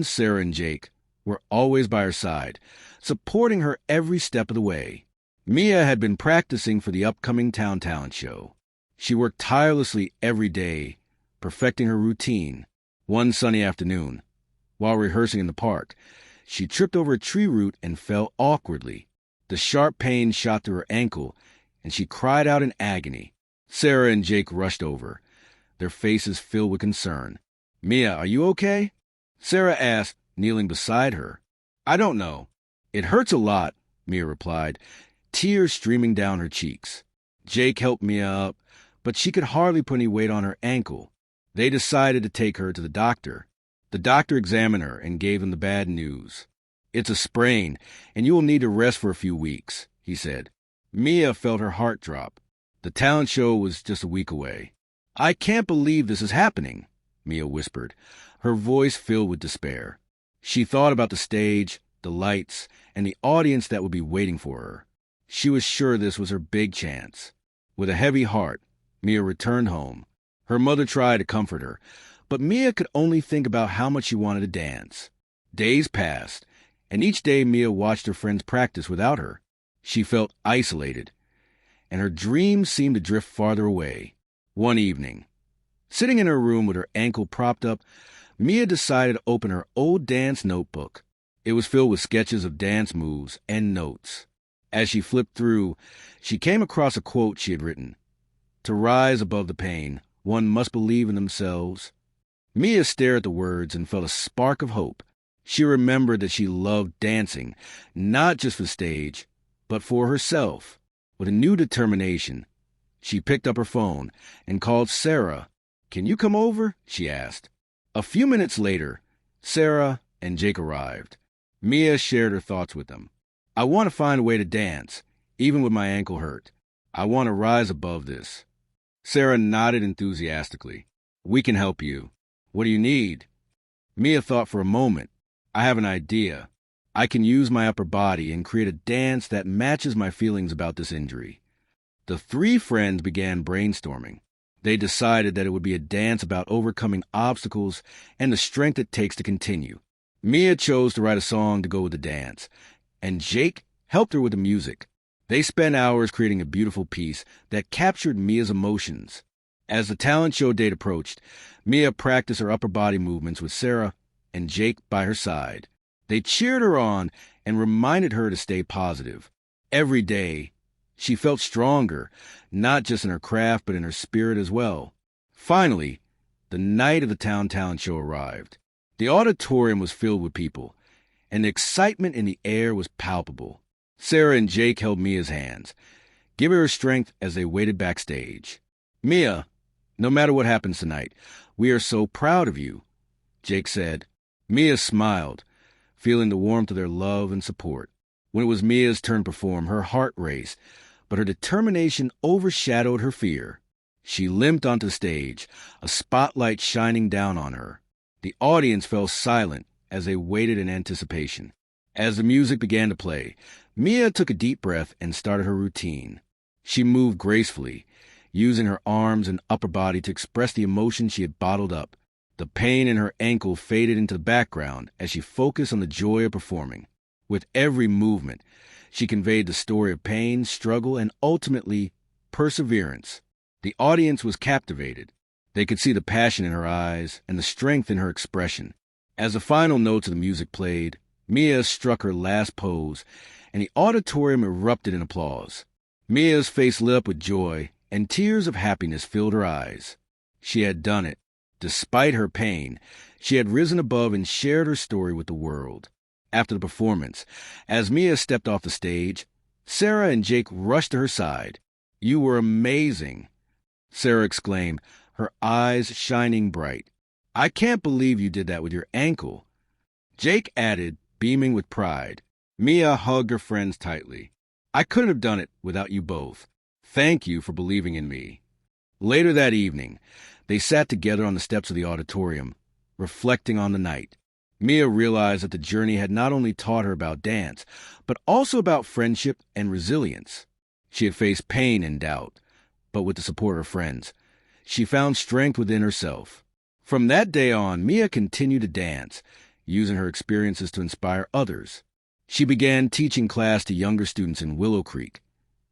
Sarah and Jake were always by her side, supporting her every step of the way. Mia had been practicing for the upcoming town talent show. She worked tirelessly every day, perfecting her routine. One sunny afternoon, while rehearsing in the park, she tripped over a tree root and fell awkwardly. The sharp pain shot through her ankle, and she cried out in agony. Sarah and Jake rushed over, their faces filled with concern. "Mia, are you okay?" Sarah asked, kneeling beside her. "I don't know. It hurts a lot," Mia replied, tears streaming down her cheeks. Jake helped Mia up, but she could hardly put any weight on her ankle. They decided to take her to the doctor. The doctor examined her and gave them the bad news. "It's a sprain, and you will need to rest for a few weeks," he said. Mia felt her heart drop. The talent show was just a week away. "I can't believe this is happening," Mia whispered, her voice filled with despair. She thought about the stage, the lights, and the audience that would be waiting for her. She was sure this was her big chance. With a heavy heart, Mia returned home. Her mother tried to comfort her, but Mia could only think about how much she wanted to dance. Days passed, and each day Mia watched her friends practice without her. She felt isolated, and her dreams seemed to drift farther away. One evening, sitting in her room with her ankle propped up, Mia decided to open her old dance notebook. It was filled with sketches of dance moves and notes. As she flipped through, she came across a quote she had written. "To rise above the pain, one must believe in themselves." Mia stared at the words and felt a spark of hope. She remembered that she loved dancing, not just for the stage, but for herself. With a new determination, she picked up her phone and called Sarah. "Can you come over?" she asked. A few minutes later, Sarah and Jake arrived. Mia shared her thoughts with them. "I want to find a way to dance, even with my ankle hurt. I want to rise above this." Sarah nodded enthusiastically. "We can help you. What do you need?" Mia thought for a moment. "I have an idea. I can use my upper body and create a dance that matches my feelings about this injury." The three friends began brainstorming. They decided that it would be a dance about overcoming obstacles and the strength it takes to continue. Mia chose to write a song to go with the dance, and Jake helped her with the music. They spent hours creating a beautiful piece that captured Mia's emotions. As the talent show date approached, Mia practiced her upper body movements with Sarah and Jake by her side. They cheered her on and reminded her to stay positive. Every day, she felt stronger, not just in her craft, but in her spirit as well. Finally, the night of the town talent show arrived. The auditorium was filled with people, and the excitement in the air was palpable. Sarah and Jake held Mia's hands, giving her strength as they waited backstage. "Mia, no matter what happens tonight, we are so proud of you," Jake said. Mia smiled, feeling the warmth of their love and support. When it was Mia's turn to perform, her heart raced, but her determination overshadowed her fear. She limped onto the stage, a spotlight shining down on her. The audience fell silent as they waited in anticipation. As the music began to play, Mia took a deep breath and started her routine. She moved gracefully, using her arms and upper body to express the emotion she had bottled up. The pain in her ankle faded into the background as she focused on the joy of performing. With every movement, she conveyed the story of pain, struggle, and ultimately, perseverance. The audience was captivated. They could see the passion in her eyes and the strength in her expression. As the final notes of the music played, Mia struck her last pose, and the auditorium erupted in applause. Mia's face lit up with joy, and tears of happiness filled her eyes. She had done it. Despite her pain, she had risen above and shared her story with the world. After the performance, as Mia stepped off the stage, Sarah and Jake rushed to her side. "You were amazing," Sarah exclaimed, her eyes shining bright. "I can't believe you did that with your ankle." Jake added, beaming with pride. Mia hugged her friends tightly. "I couldn't have done it without you both. Thank you for believing in me." Later that evening, they sat together on the steps of the auditorium, reflecting on the night. Mia realized that the journey had not only taught her about dance, but also about friendship and resilience. She had faced pain and doubt, but with the support of her friends, she found strength within herself. From that day on, Mia continued to dance, using her experiences to inspire others. She began teaching class to younger students in Willow Creek,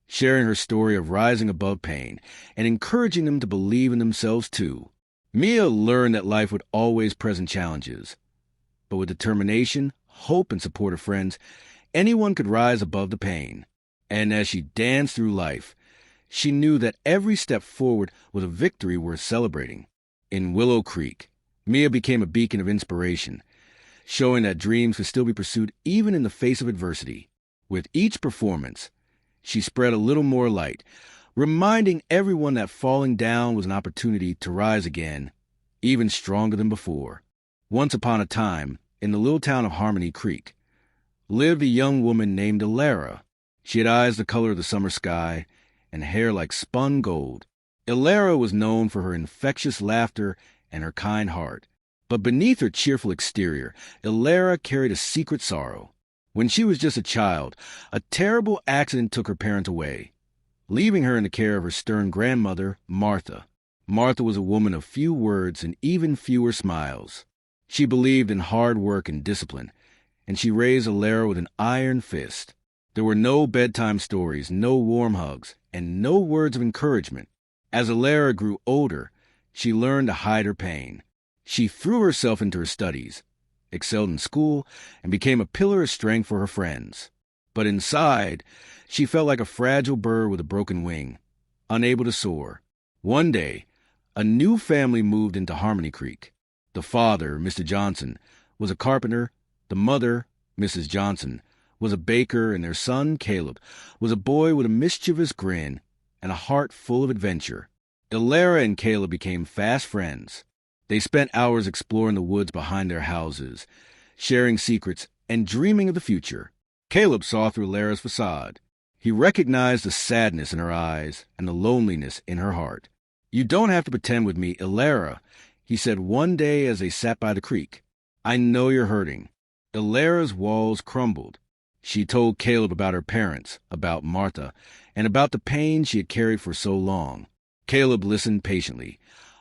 sharing her story of rising above pain and encouraging them to believe in themselves too. Mia learned that life would always present challenges, but with determination, hope, and support of friends, anyone could rise above the pain. And as she danced through life, she knew that every step forward was a victory worth celebrating. In Willow Creek, Mia became a beacon of inspiration, showing that dreams could still be pursued even in the face of adversity. With each performance, she spread a little more light, reminding everyone that falling down was an opportunity to rise again, even stronger than before. Once upon a time, in the little town of Harmony Creek, lived a young woman named Elara. She had eyes the color of the summer sky and hair like spun gold. Elara was known for her infectious laughter and her kind heart. But beneath her cheerful exterior, Elara carried a secret sorrow. When she was just a child, a terrible accident took her parents away, leaving her in the care of her stern grandmother, Martha. Martha was a woman of few words and even fewer smiles. She believed in hard work and discipline, and she raised Elara with an iron fist. There were no bedtime stories, no warm hugs, and no words of encouragement. As Elara grew older, she learned to hide her pain. She threw herself into her studies, excelled in school, and became a pillar of strength for her friends. But inside, she felt like a fragile bird with a broken wing, unable to soar. One day, a new family moved into Harmony Creek. The father, Mr. Johnson, was a carpenter. The mother, Mrs. Johnson, was a baker, and their son, Caleb, was a boy with a mischievous grin and a heart full of adventure. Elara and Caleb became fast friends. They spent hours exploring the woods behind their houses, sharing secrets and dreaming of the future. Caleb saw through Elara's facade. He recognized the sadness in her eyes and the loneliness in her heart. "You don't have to pretend with me, Elara," he said one day as they sat by the creek. "I know you're hurting." Elara's walls crumbled. She told Caleb about her parents, about Martha, and about the pain she had carried for so long. Caleb listened patiently,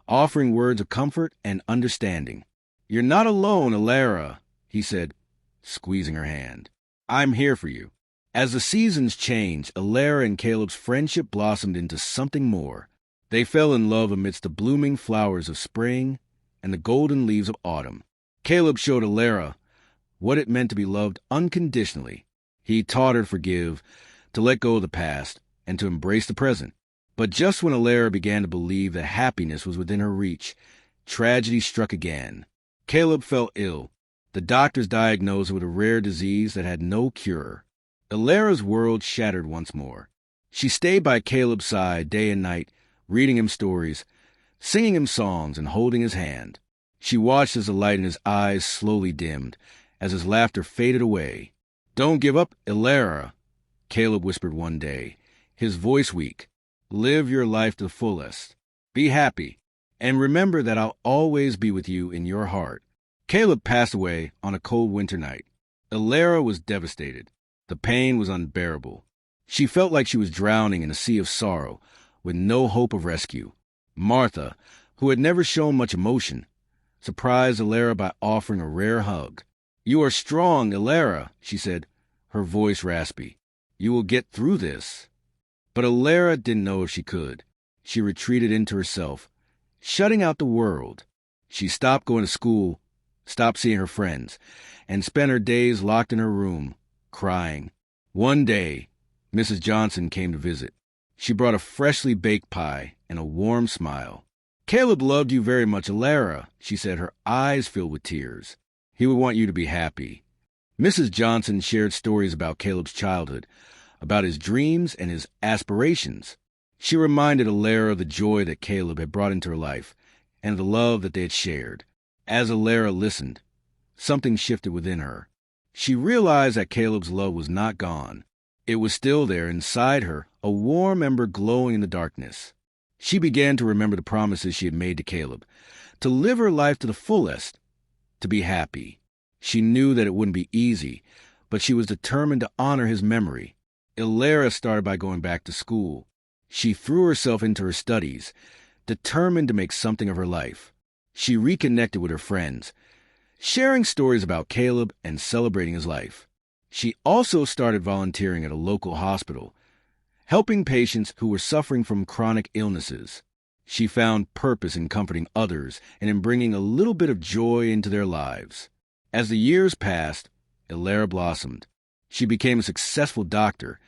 offering words of comfort and understanding. "You're not alone, Elara," he said, squeezing her hand. "I'm here for you." As the seasons changed, Elara and Caleb's friendship blossomed into something more. They fell in love amidst the blooming flowers of spring and the golden leaves of autumn. Caleb showed Elara what it meant to be loved unconditionally. He taught her to forgive, to let go of the past, and to embrace the present. But just when Elara began to believe that happiness was within her reach, tragedy struck again. Caleb fell ill. The doctors diagnosed him with a rare disease that had no cure. Elara's world shattered once more. She stayed by Caleb's side day and night, reading him stories, singing him songs, and holding his hand. She watched as the light in his eyes slowly dimmed, as his laughter faded away. "Don't give up, Elara," Caleb whispered one day, his voice weak. "Live your life to the fullest. Be happy, and remember that I'll always be with you in your heart." Caleb passed away on a cold winter night. Elara was devastated. The pain was unbearable. She felt like she was drowning in a sea of sorrow, with no hope of rescue. Martha, who had never shown much emotion, surprised Elara by offering a rare hug. "You are strong, Elara," she said, her voice raspy. "You will get through this." But Elara didn't know if she could. She retreated into herself, shutting out the world. She stopped going to school, stopped seeing her friends, and spent her days locked in her room, crying. One day, Mrs. Johnson came to visit. She brought a freshly baked pie and a warm smile. "Caleb loved you very much, Elara," she said, her eyes filled with tears. "He would want you to be happy." Mrs. Johnson shared stories about Caleb's childhood, about his dreams and his aspirations. She reminded Elara of the joy that Caleb had brought into her life and the love that they had shared. As Elara listened, something shifted within her. She realized that Caleb's love was not gone. It was still there inside her, a warm ember glowing in the darkness. She began to remember the promises she had made to Caleb, to live her life to the fullest, to be happy. She knew that it wouldn't be easy, but she was determined to honor his memory. Elara started by going back to school. She threw herself into her studies, determined to make something of her life. She reconnected with her friends, sharing stories about Caleb and celebrating his life. She also started volunteering at a local hospital, helping patients who were suffering from chronic illnesses. She found purpose in comforting others and in bringing a little bit of joy into their lives. As the years passed, Ilera blossomed. She became a successful doctor,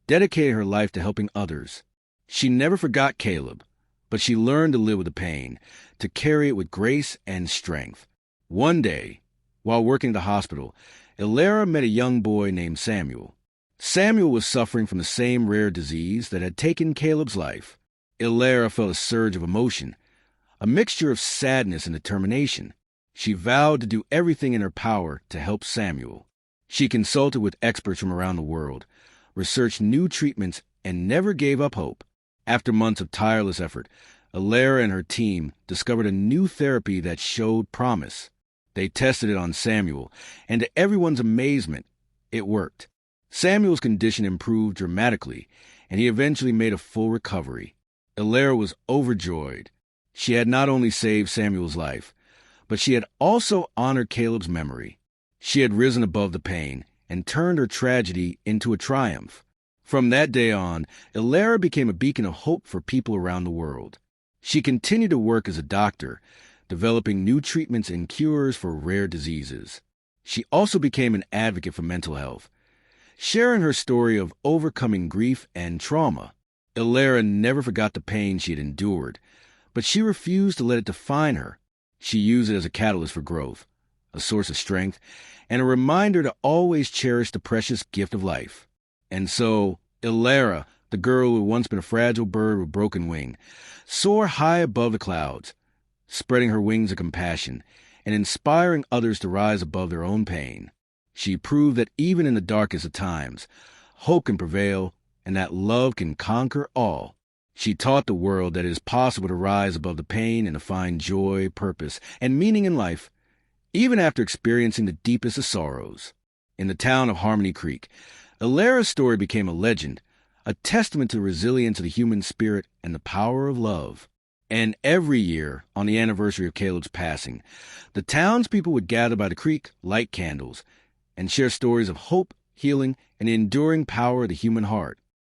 dedicated her life to helping others. She never forgot Caleb, but she learned to live with the pain, to carry it with grace and strength. One day, while working at the hospital, Ilera met a young boy named Samuel. Samuel was suffering from the same rare disease that had taken Caleb's life. Ilera felt a surge of emotion, a mixture of sadness and determination. She vowed to do everything in her power to help Samuel. She consulted with experts from around the world, researched new treatments, and never gave up hope. After months of tireless effort, Ilera and her team discovered a new therapy that showed promise. They tested it on Samuel, and to everyone's amazement, it worked. Samuel's condition improved dramatically, and he eventually made a full recovery. Ilera was overjoyed. She had not only saved Samuel's life, but she had also honored Caleb's memory. She had risen above the pain and turned her tragedy into a triumph. From that day on, Ilera became a beacon of hope for people around the world. She continued to work as a doctor, developing new treatments and cures for rare diseases. She also became an advocate for mental health, sharing her story of overcoming grief and trauma. Ilera never forgot the pain she had endured, but she refused to let it define her. She used it as a catalyst for growth, a source of strength, and a reminder to always cherish the precious gift of life. And so, Ilera, the girl who had once been a fragile bird with a broken wing, soared high above the clouds, spreading her wings of compassion and inspiring others to rise above their own pain. She proved that even in the darkest of times, hope can prevail and that love can conquer all. She taught the world that it is possible to rise above the pain and to find joy, purpose, and meaning in life, even after experiencing the deepest of sorrows. In the town of Harmony Creek, Ilera's story became a legend, a testament to the resilience of the human spirit and the power of love. And every year, on the anniversary of Caleb's passing, the townspeople would gather by the creek, light candles, and share stories of hope, healing, and the enduring power of the human heart.